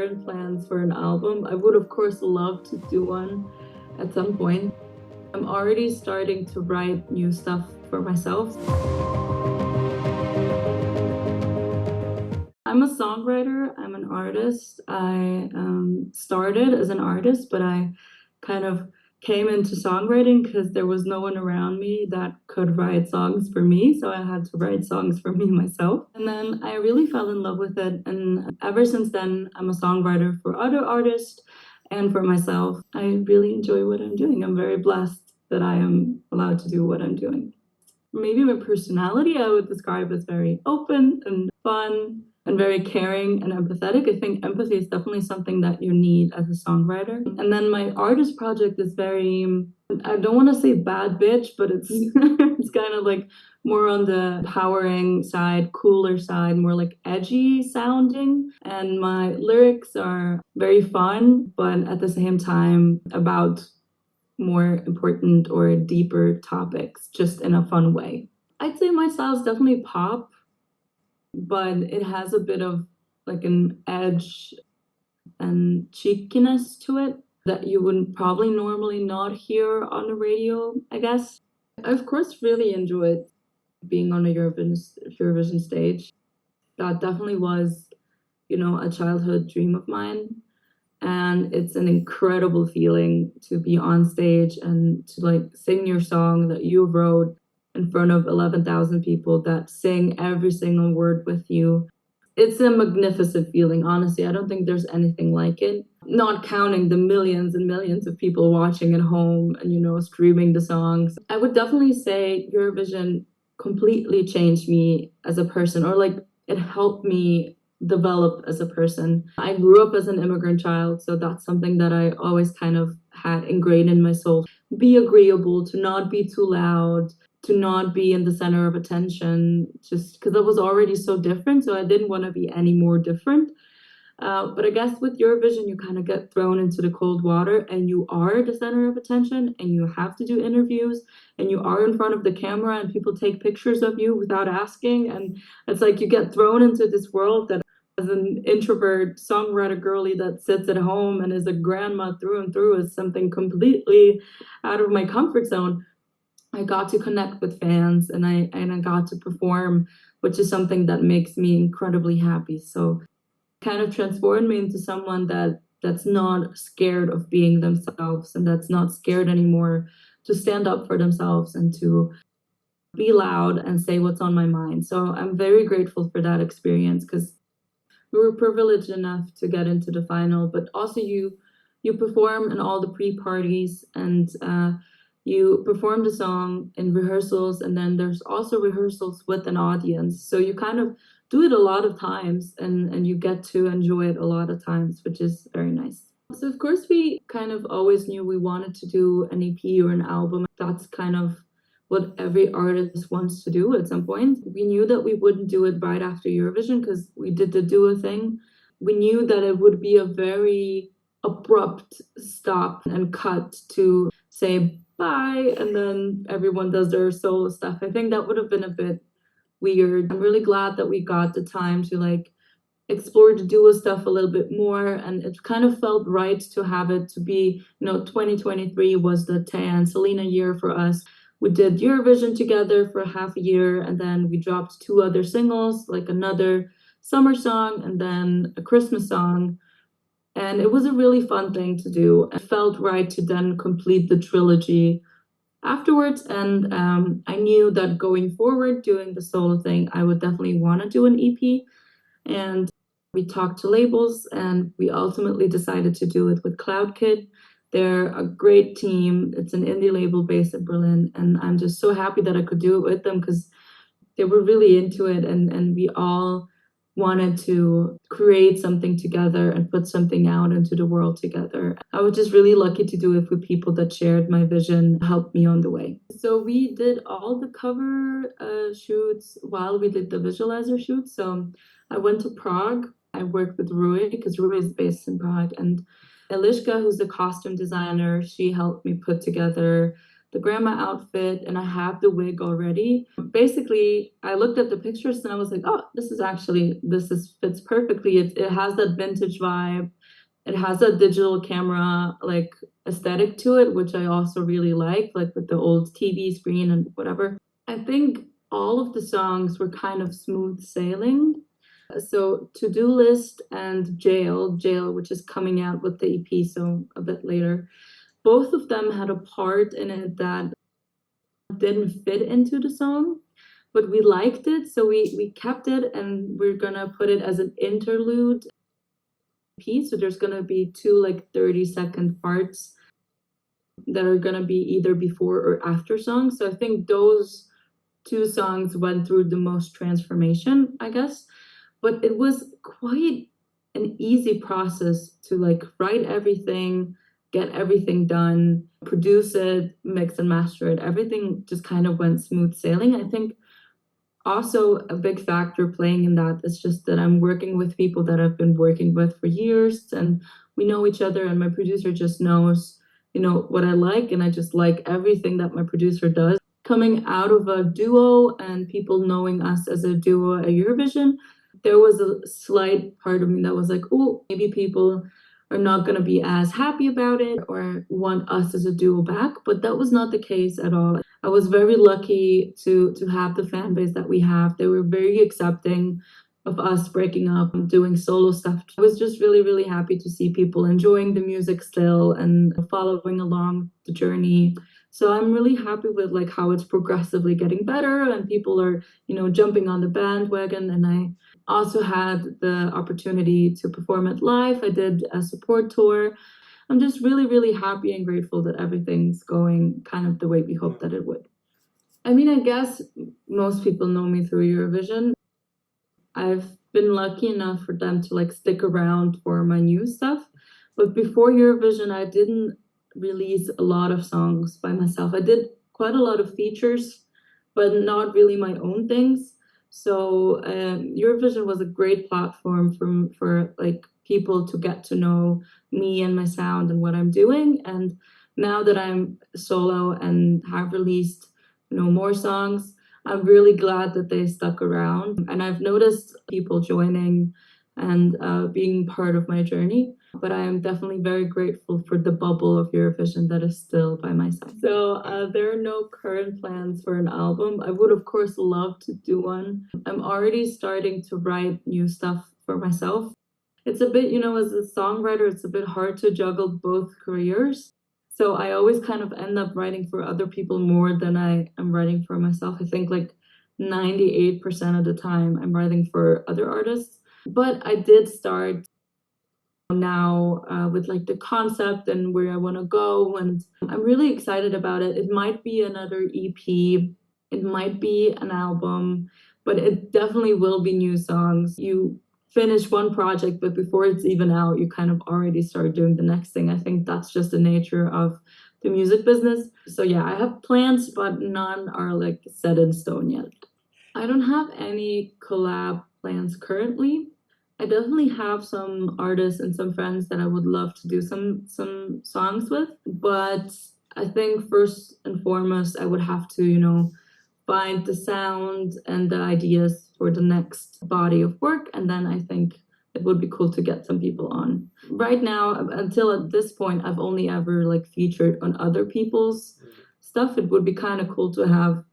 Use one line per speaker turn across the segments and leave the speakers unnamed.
current plans for an album. I would, of course, love to do one at some point. I'm already starting to write new stuff for myself. I'm a songwriter, I'm an artist. I started as an artist, but I kind of came into songwriting because there was no one around me that could write songs for me. So I had to write songs for me myself. And then I really fell in love with it. And ever since then, I'm a songwriter for other artists and for myself. I really enjoy what I'm doing. I'm very blessed that I am allowed to do what I'm doing. Maybe my personality I would describe as very open and fun and very caring and empathetic. I think empathy is definitely something that you need as a songwriter. And then my artist project is very, I don't want to say bad bitch, but it's it's kind of like more on the empowering side, cooler side, more like edgy sounding. And my lyrics are very fun, but at the same time about more important or deeper topics, just in a fun way. I'd say my style is definitely pop, but it has a bit of like an edge and cheekiness to it that you would probably normally not hear on the radio, I guess. I, of course, really enjoyed being on a Eurovision stage. That definitely was, a childhood dream of mine. And it's an incredible feeling to be on stage and to like sing your song that you wrote in front of 11,000 people that sing every single word with you. It's a magnificent feeling, honestly. I don't think there's anything like it. Not counting the millions and millions of people watching at home and, streaming the songs. I would definitely say Eurovision completely changed me as a person, or like it helped me develop as a person. I grew up as an immigrant child, so that's something that I always kind of had ingrained in my soul. Be agreeable, to not be too loud, to not be in the center of attention, just because I was already so different, so I didn't want to be any more different. But I guess with Eurovision, you kind of get thrown into the cold water and you are the center of attention and you have to do interviews and you are in front of the camera and people take pictures of you without asking. And it's like you get thrown into this world that as an introvert songwriter girly that sits at home and is a grandma through and through is something completely out of my comfort zone. I got to connect with fans and I got to perform, which is something that makes me incredibly happy. So kind of transformed me into someone that's not scared of being themselves and that's not scared anymore to stand up for themselves and to be loud and say what's on my mind. So I'm very grateful for that experience because we were privileged enough to get into the final, but also you perform in all the pre-parties and you perform the song in rehearsals, and then there's also rehearsals with an audience. So you kind of do it a lot of times and you get to enjoy it a lot of times, which is very nice. So of course we kind of always knew we wanted to do an EP or an album. That's kind of what every artist wants to do at some point. We knew that we wouldn't do it right after Eurovision because we did the duo thing. We knew that it would be a very abrupt stop and cut to say bye and then everyone does their solo stuff. I think that would have been a bit weird. I'm really glad that we got the time to like explore the duo stuff a little bit more, and it kind of felt right to have it to be, 2023 was the Teya and Selina year for us. We did Eurovision together for half a year, and then we dropped 2 other singles, like another summer song and then a Christmas song. And it was a really fun thing to do. It felt right to then complete the trilogy afterwards. And I knew that going forward, doing the solo thing, I would definitely want to do an EP. And we talked to labels and we ultimately decided to do it with Cloud Kid. They're a great team. It's an indie label based in Berlin. And I'm just so happy that I could do it with them because they were really into it and we all wanted to create something together and put something out into the world together. I was just really lucky to do it with people that shared my vision, helped me on the way. So we did all the cover shoots while we did the visualizer shoots. So I went to Prague. I worked with Rui because Rui is based in Prague, and Eliška, who's the costume designer, she helped me put together the grandma outfit and I have the wig already. Basically, I looked at the pictures and I was like, oh, this is fits perfectly. It has that vintage vibe. It has a digital camera like aesthetic to it, which I also really like with the old TV screen and whatever. I think all of the songs were kind of smooth sailing. So To-Do List and Jail, which is coming out with the EP, so a bit later, both of them had a part in it that didn't fit into the song, but we liked it, so we kept it and we're gonna put it as an interlude piece. So there's gonna be two like 30-second parts that are gonna be either before or after songs. So I think those two songs went through the most transformation, I guess. But it was quite an easy process to like write everything, get everything done, produce it, mix and master it. Everything just kind of went smooth sailing. I think also a big factor playing in that is just that I'm working with people that I've been working with for years and we know each other and my producer just knows, what I like and I just like everything that my producer does. Coming out of a duo and people knowing us as a duo at Eurovision, there was a slight part of me that was like, oh, maybe people are not going to be as happy about it or want us as a duo back. But that was not the case at all. I was very lucky to have the fan base that we have. They were very accepting of us breaking up and doing solo stuff. I was just really, really happy to see people enjoying the music still and following along the journey. So I'm really happy with like how it's progressively getting better and people are, jumping on the bandwagon. And I also had the opportunity to perform it live. I did a support tour. I'm just really, really happy and grateful that everything's going kind of the way we hoped that it would. I mean, I guess most people know me through Eurovision. I've been lucky enough for them to like stick around for my new stuff. But before Eurovision, I didn't release a lot of songs by myself. I did quite a lot of features, but not really my own things. So Eurovision was a great platform for like people to get to know me and my sound and what I'm doing. And now that I'm solo and have released, more songs, I'm really glad that they stuck around. And I've noticed people joining and being part of my journey. But I am definitely very grateful for the bubble of Eurovision that is still by my side. So there are no current plans for an album. I would, of course, love to do one. I'm already starting to write new stuff for myself. It's a bit, as a songwriter, it's a bit hard to juggle both careers. So I always kind of end up writing for other people more than I am writing for myself. I think like 98% of the time I'm writing for other artists. But I did start now with like the concept and where I want to go. And I'm really excited about it. It might be another EP, it might be an album, but it definitely will be new songs. You finish one project, but before it's even out, you kind of already start doing the next thing. I think that's just the nature of the music business. So yeah, I have plans, but none are like set in stone yet. I don't have any collab plans currently. I definitely have some artists and some friends that I would love to do some songs with, but I think first and foremost I would have to, find the sound and the ideas for the next body of work, and then I think it would be cool to get some people on. Right now, until at this point, I've only ever like featured on other people's stuff. It would be kind of cool to have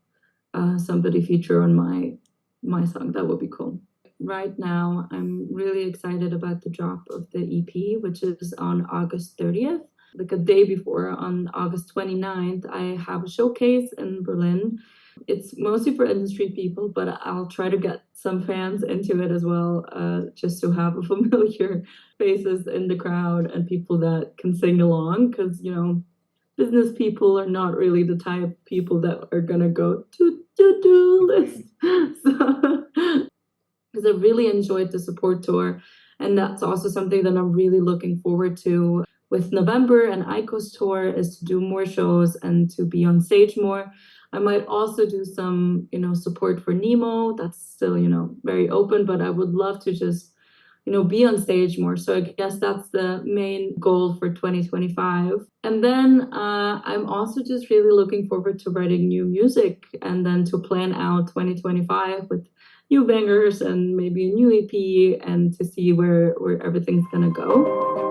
somebody feature on my song. That would be cool. Right now, I'm really excited about the drop of the EP, which is on August 30th. Like a day before, on August 29th, I have a showcase in Berlin. It's mostly for industry people, but I'll try to get some fans into it as well, just to have familiar faces in the crowd and people that can sing along, because, business people are not really the type of people that are gonna go to do list. So, because I really enjoyed the support tour, and that's also something that I'm really looking forward to with November and Aiko's tour, is to do more shows and to be on stage more. I might also do some, support for Nemo. That's still, very open, but I would love to just, be on stage more. So I guess that's the main goal for 2025. And then I'm also just really looking forward to writing new music and then to plan out 2025 with new bangers and maybe a new EP and to see where everything's gonna go.